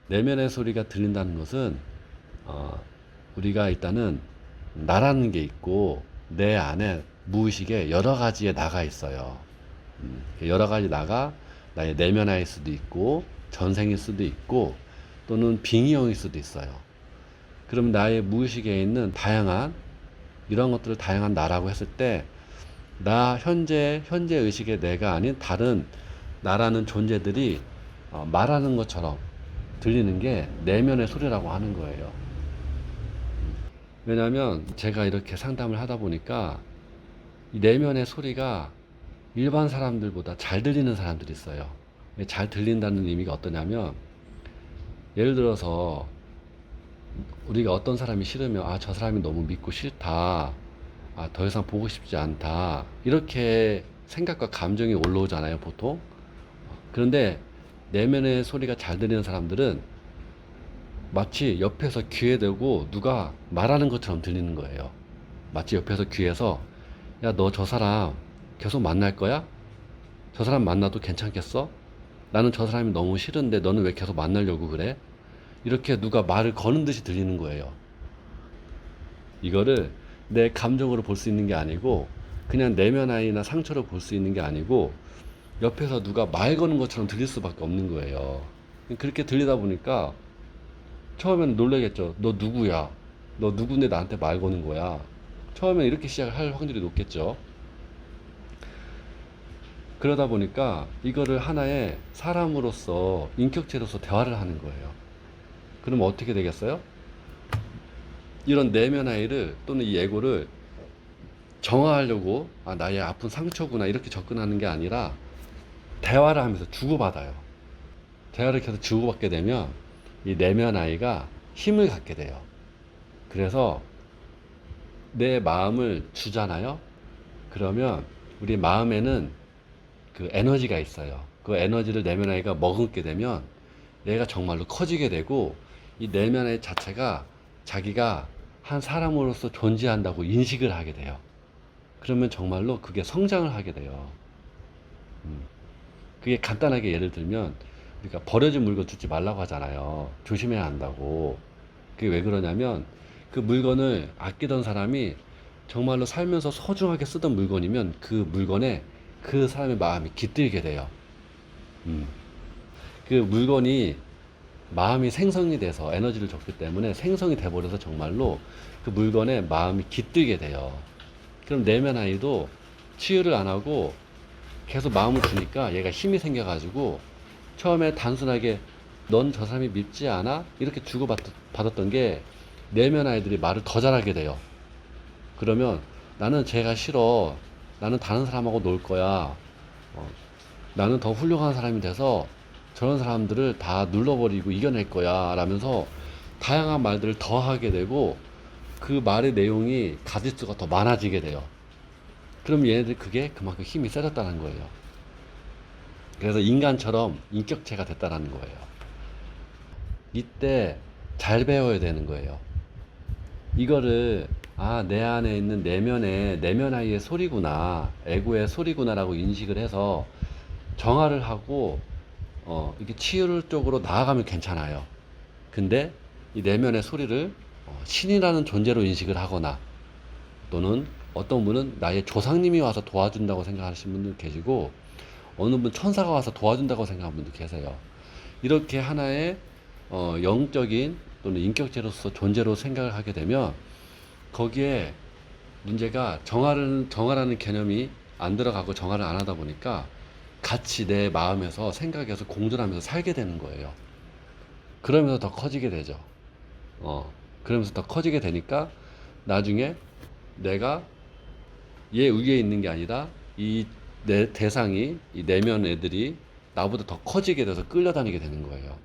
내면의 소리가 들린다는 것은 우리가 일단은 나라는 게 있고 내 안에 무의식에 여러 가지에 나가 있어요. 여러 가지 나가 나의 내면화일 수도 있고 전생일 수도 있고 또는 빙의형일 수도 있어요. 그럼 나의 무의식에 있는 다양한 이런 것들을 다양한 나라고 했을 때 나 현재 의식의 내가 아닌 다른 나라는 존재들이 말하는 것처럼 들리는 게 내면의 소리라고 하는 거예요. 왜냐하면 제가 이렇게 상담을 하다 보니까 이 내면의 소리가 일반 사람들보다 잘 들리는 사람들이 있어요. 잘 들린다는 의미가 어떠냐면 예를 들어서 우리가 어떤 사람이 싫으면 저 사람이 너무 믿고 싫다, 더 이상 보고 싶지 않다, 이렇게 생각과 감정이 올라오잖아요, 보통. 그런데 내면의 소리가 잘 들리는 사람들은 마치 옆에서 귀에 대고 누가 말하는 것처럼 들리는 거예요. 마치 옆에서 귀에서 야, 너 저 사람 계속 만날 거야? 저 사람 만나도 괜찮겠어? 나는 저 사람이 너무 싫은데 너는 왜 계속 만나려고 그래? 이렇게 누가 말을 거는 듯이 들리는 거예요. 이거를 내 감정으로 볼 수 있는 게 아니고 그냥 내면아이나 상처로 볼 수 있는 게 아니고 옆에서 누가 말 거는 것처럼 들릴 수밖에 없는 거예요. 그렇게 들리다 보니까 처음에는 놀라겠죠. 너 누구야? 너 누군데 나한테 말 거는 거야? 처음에 이렇게 시작할 확률이 높겠죠. 그러다 보니까 이거를 하나의 사람으로서 인격체로서 대화를 하는 거예요. 그러면 어떻게 되겠어요? 이런 내면 아이를 또는 이 에고를 정화하려고 나의 아픈 상처구나 이렇게 접근하는 게 아니라 대화를 하면서 주고받아요. 대화를 계속 주고받게 되면 이 내면 아이가 힘을 갖게 돼요. 그래서 내 마음을 주잖아요. 그러면 우리 마음에는 그 에너지가 있어요. 그 에너지를 내면 아이가 머금게 되면 얘가 정말로 커지게 되고 이 내면 아이 자체가 자기가 한 사람으로서 존재한다고 인식을 하게 돼요. 그러면 정말로 그게 성장을 하게 돼요. 그게 간단하게 예를 들면 우리가 버려진 물건 주지 말라고 하잖아요. 조심해야 한다고. 그게 왜 그러냐면 그 물건을 아끼던 사람이 정말로 살면서 소중하게 쓰던 물건이면 그 물건에 그 사람의 마음이 깃들게 돼요. 음. 그 물건이 마음이 생성이 돼서 에너지를 줬기 때문에 생성이 돼버려서 정말로 그 물건에 마음이 깃들게 돼요. 그럼 내면 아이도 치유를 안 하고 계속 마음을 주니까 얘가 힘이 생겨가지고 처음에 단순하게 넌 저 사람이 밉지 않아? 이렇게 주고받았던 게 내면 아이들이 말을 더 잘하게 돼요. 그러면 나는 쟤가 싫어. 나는 다른 사람하고 놀 거야. 어, 나는 더 훌륭한 사람이 돼서 저런 사람들을 다 눌러버리고 이겨낼 거야. 라면서 다양한 말들을 더 하게 되고 그 말의 내용이 가짓수가 더 많아지게 돼요. 그럼 얘네들 그게 그만큼 힘이 세졌다는 거예요. 그래서 인간처럼 인격체가 됐다는 거예요. 이때 잘 배워야 되는 거예요. 이거를 내 안에 있는 내면 아이의 소리구나, 에고의 소리구나라고 인식을 해서 정화를 하고 이게 치유 쪽으로 나아가면 괜찮아요. 근데 이 내면의 소리를 신이라는 존재로 인식을 하거나 또는 어떤 분은 나의 조상님이 와서 도와준다고 생각하시는 분도 계시고 어느 분 천사가 와서 도와준다고 생각하는 분도 계세요. 이렇게 하나의 영적인 또는 인격체로서 존재로 생각을 하게 되면 거기에 문제가 정화라는 개념이 안 들어가고 정화를 안 하다 보니까 같이 내 마음에서 생각에서 공존하면서 살게 되는 거예요. 그러면서 더 커지게 되죠. 그러면서 더 커지게 되니까 나중에 내가 얘 위에 있는 게 아니라 이 내 대상이 이 내면 애들이 나보다 더 커지게 돼서 끌려다니게 되는 거예요.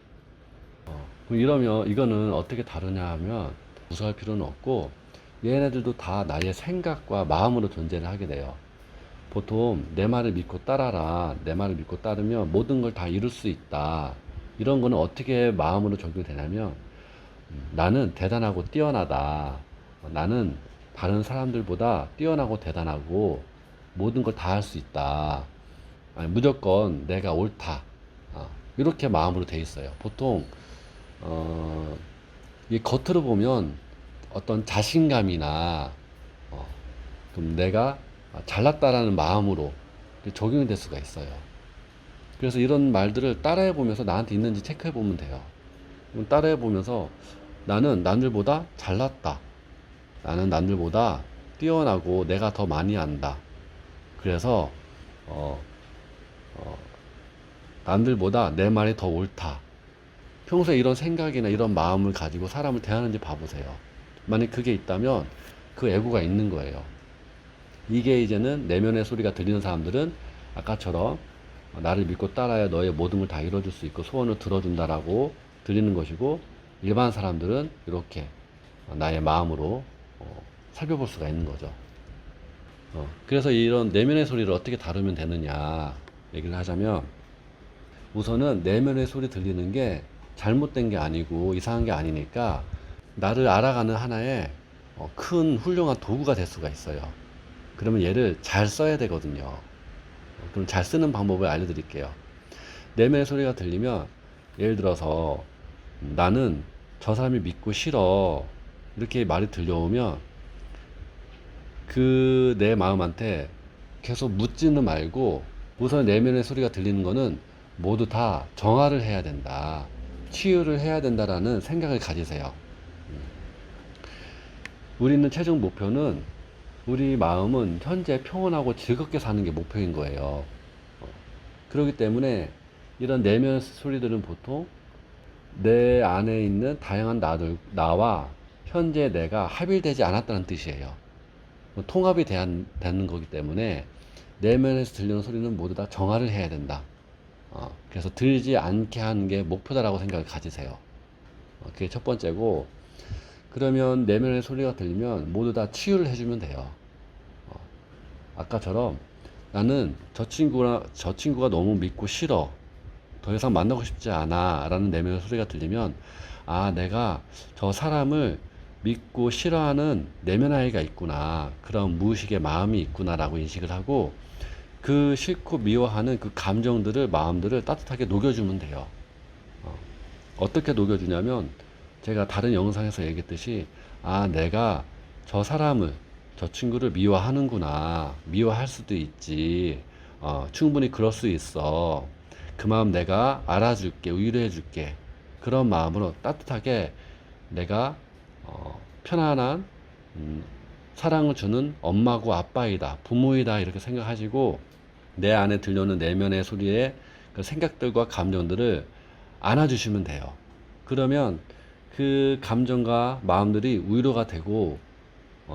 그럼 이러면 이거는 어떻게 다루냐 하면 무서워할 필요는 없고 얘네들도 다 나의 생각과 마음으로 존재를 하게 돼요. 보통 내 말을 믿고 따라라. 내 말을 믿고 따르면 모든 걸 다 이룰 수 있다. 이런 거는 어떻게 마음으로 적용이 되냐면 나는 대단하고 뛰어나다. 나는 다른 사람들보다 뛰어나고 대단하고 모든 걸 다 할 수 있다. 무조건 내가 옳다. 이렇게 마음으로 돼 있어요. 보통 어, 이 겉으로 보면 어떤 자신감이나 어, 좀 내가 잘났다라는 마음으로 적용이 될 수가 있어요. 그래서 이런 말들을 따라해 보면서 나한테 있는지 체크해 보면 돼요. 따라해 보면서 나는 남들보다 잘났다. 나는 남들보다 뛰어나고 내가 더 많이 안다. 그래서 어, 어, 남들보다 내 말이 더 옳다. 평소에 이런 생각이나 이런 마음을 가지고 사람을 대하는지 봐보세요. 만약 그게 있다면 그 애고가 있는 거예요. 이게 이제는 내면의 소리가 들리는 사람들은 아까처럼 나를 믿고 따라야 너의 모든 걸 다 이뤄줄 수 있고 소원을 들어준다라고 들리는 것이고, 일반 사람들은 이렇게 나의 마음으로 살펴볼 수가 있는 거죠. 그래서 이런 내면의 소리를 어떻게 다루면 되느냐 얘기를 하자면, 우선은 내면의 소리 들리는 게 잘못된 게 아니고 이상한 게 아니니까 나를 알아가는 하나의 큰 훌륭한 도구가 될 수가 있어요. 그러면 얘를 잘 써야 되거든요. 그럼 잘 쓰는 방법을 알려드릴게요. 내면의 소리가 들리면, 예를 들어서 나는 저 사람이 믿고 싫어, 이렇게 말이 들려오면 그 내 마음한테 계속 묻지는 말고, 우선 내면의 소리가 들리는 거는 모두 다 정화를 해야 된다, 치유를 해야 된다라는 생각을 가지세요. 우리는 최종 목표는, 우리 마음은 현재 평온하고 즐겁게 사는 게 목표인 거예요. 그렇기 때문에 이런 내면 소리들은 보통 내 안에 있는 다양한 나와 현재 내가 합일되지 않았다는 뜻이에요. 통합이 되는 거기 때문에 내면에서 들리는 소리는 모두 다 정화를 해야 된다. 그래서 들지 않게 하는 게 목표다라고 생각을 가지세요. 그게 첫 번째고, 그러면 내면의 소리가 들리면 모두 다 치유를 해주면 돼요. 아까처럼 나는 저 친구가 너무 믿고 싫어, 더 이상 만나고 싶지 않아 라는 내면의 소리가 들리면, 아, 내가 저 사람을 믿고 싫어하는 내면 아이가 있구나, 그런 무의식의 마음이 있구나 라고 인식을 하고, 그 싫고 미워하는 그 감정들을, 마음들을 따뜻하게 녹여주면 돼요. 어떻게 녹여주냐면, 제가 다른 영상에서 얘기했듯이, 아, 내가 저 사람을, 저 친구를 미워하는구나, 미워할 수도 있지, 충분히 그럴 수 있어, 그 마음 내가 알아줄게, 위로해줄게, 그런 마음으로 따뜻하게 내가 편안한 사랑을 주는 엄마고 아빠이다, 부모이다, 이렇게 생각하시고 내 안에 들려오는 내면의 소리에 그 생각들과 감정들을 안아주시면 돼요. 그러면 그 감정과 마음들이 위로가 되고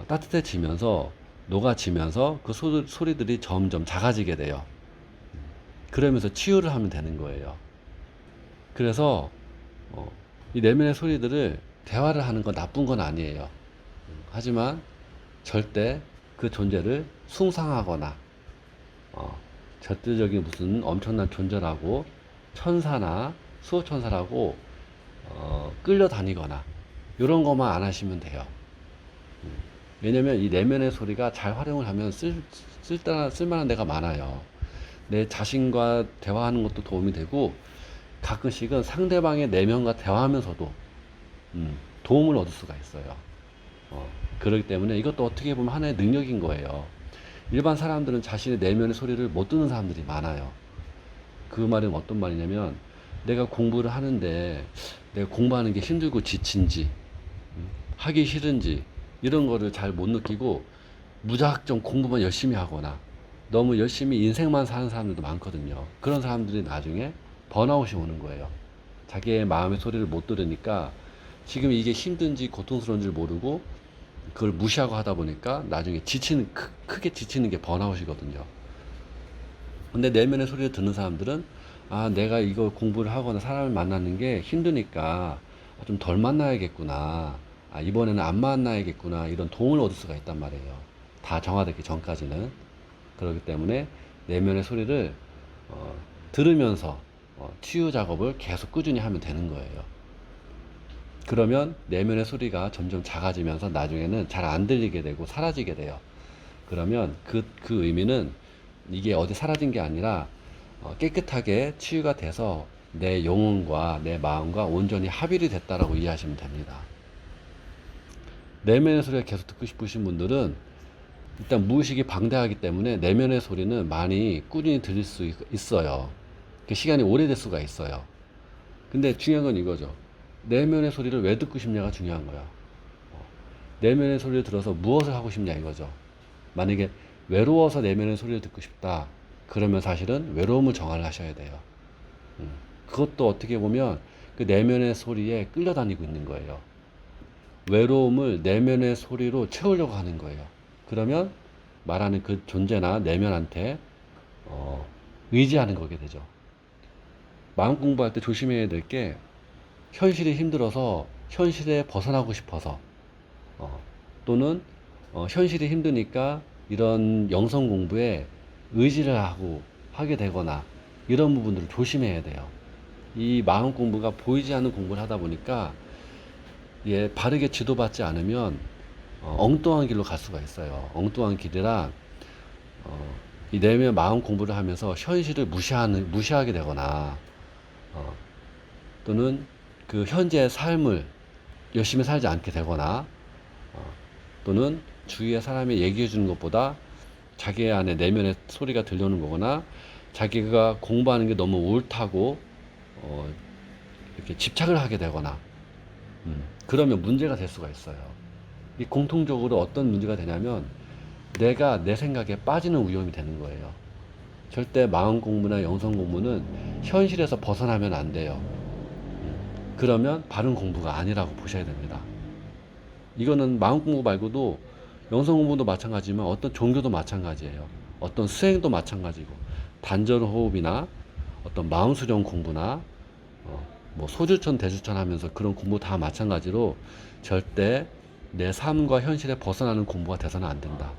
따뜻해지면서, 녹아지면서 그 소리들이 점점 작아지게 돼요. 그러면서 치유를 하면 되는 거예요. 그래서 이 내면의 소리들을 대화를 하는 건 나쁜 건 아니에요. 하지만 절대 그 존재를 숭상하거나 절대적인 무슨 엄청난 존재라고, 천사나 수호천사라고 끌려다니거나 이런 것만 안 하시면 돼요. 왜냐면 이 내면의 소리가 잘 활용을 하면 쓸만한 데가 많아요. 내 자신과 대화하는 것도 도움이 되고, 가끔씩은 상대방의 내면과 대화하면서도 도움을 얻을 수가 있어요. 그렇기 때문에 이것도 어떻게 보면 하나의 능력인 거예요. 일반 사람들은 자신의 내면의 소리를 못 듣는 사람들이 많아요. 그 말은 어떤 말이냐면, 내가 공부를 하는데 내가 공부하는 게 힘들고 지친지, 하기 싫은지, 이런 거를 잘 못 느끼고 무작정 공부만 열심히 하거나 너무 열심히 인생만 사는 사람들도 많거든요. 그런 사람들이 나중에 번아웃이 오는 거예요. 자기의 마음의 소리를 못 들으니까 지금 이게 힘든지 고통스러운 줄 모르고 그걸 무시하고 하다 보니까 나중에 크게 지치는 게 번아웃이거든요. 근데 내면의 소리를 듣는 사람들은, 아, 내가 이거 공부를 하거나 사람을 만나는 게 힘드니까 좀 덜 만나야겠구나, 아, 이번에는 안 만나야겠구나, 이런 도움을 얻을 수가 있단 말이에요. 다 정화되기 전까지는. 그렇기 때문에 내면의 소리를 들으면서 치유 작업을 계속 꾸준히 하면 되는 거예요. 그러면 내면의 소리가 점점 작아지면서 나중에는 잘 안 들리게 되고 사라지게 돼요. 그러면 그 의미는 이게 어디 사라진 게 아니라 깨끗하게 치유가 돼서 내 영혼과 내 마음과 온전히 합일이 됐다라고 이해하시면 됩니다. 내면의 소리가 계속 듣고 싶으신 분들은 일단 무의식이 방대하기 때문에 내면의 소리는 많이 꾸준히 들릴 수 있어요. 그 시간이 오래될 수가 있어요. 근데 중요한 건 이거죠. 내면의 소리를 왜 듣고 싶냐가 중요한 거야. 내면의 소리를 들어서 무엇을 하고 싶냐 이거죠. 만약에 외로워서 내면의 소리를 듣고 싶다. 그러면 사실은 외로움을 정화를 하셔야 돼요. 그것도 어떻게 보면 그 내면의 소리에 끌려다니고 있는 거예요. 외로움을 내면의 소리로 채우려고 하는 거예요. 그러면 말하는 그 존재나 내면한테 의지하는 거게 되죠. 마음 공부할 때 조심해야 될 게 현실이 힘들어서 현실에 벗어나고 싶어서 또는 현실이 힘드니까 이런 영성 공부에 의지를 하게 되거나 이런 부분들을 조심해야 돼요. 이 마음 공부가 보이지 않는 공부를 하다 보니까 바르게 지도받지 않으면 엉뚱한 길로 갈 수가 있어요. 엉뚱한 길이라 이 내면 마음 공부를 하면서 현실을 무시하게 되거나 또는 그 현재의 삶을 열심히 살지 않게 되거나 또는 주위의 사람이 얘기해 주는 것보다 자기 안에 내면의 소리가 들려오는 거거나 자기가 공부하는 게 너무 옳다고 이렇게 집착을 하게 되거나 그러면 문제가 될 수가 있어요. 이 공통적으로 어떤 문제가 되냐면 내가 내 생각에 빠지는 위험이 되는 거예요. 절대 마음 공부나 영성 공부는 현실에서 벗어나면 안 돼요. 그러면 바른 공부가 아니라고 보셔야 됩니다. 이거는 마음 공부 말고도 영성 공부도 마찬가지지만 어떤 종교도 마찬가지예요. 어떤 수행도 마찬가지고 단전 호흡이나 어떤 마음 수련 공부나 뭐 소주천 대주천 하면서 그런 공부 다 마찬가지로 절대 내 삶과 현실에 벗어나는 공부가 돼서는 안 된다.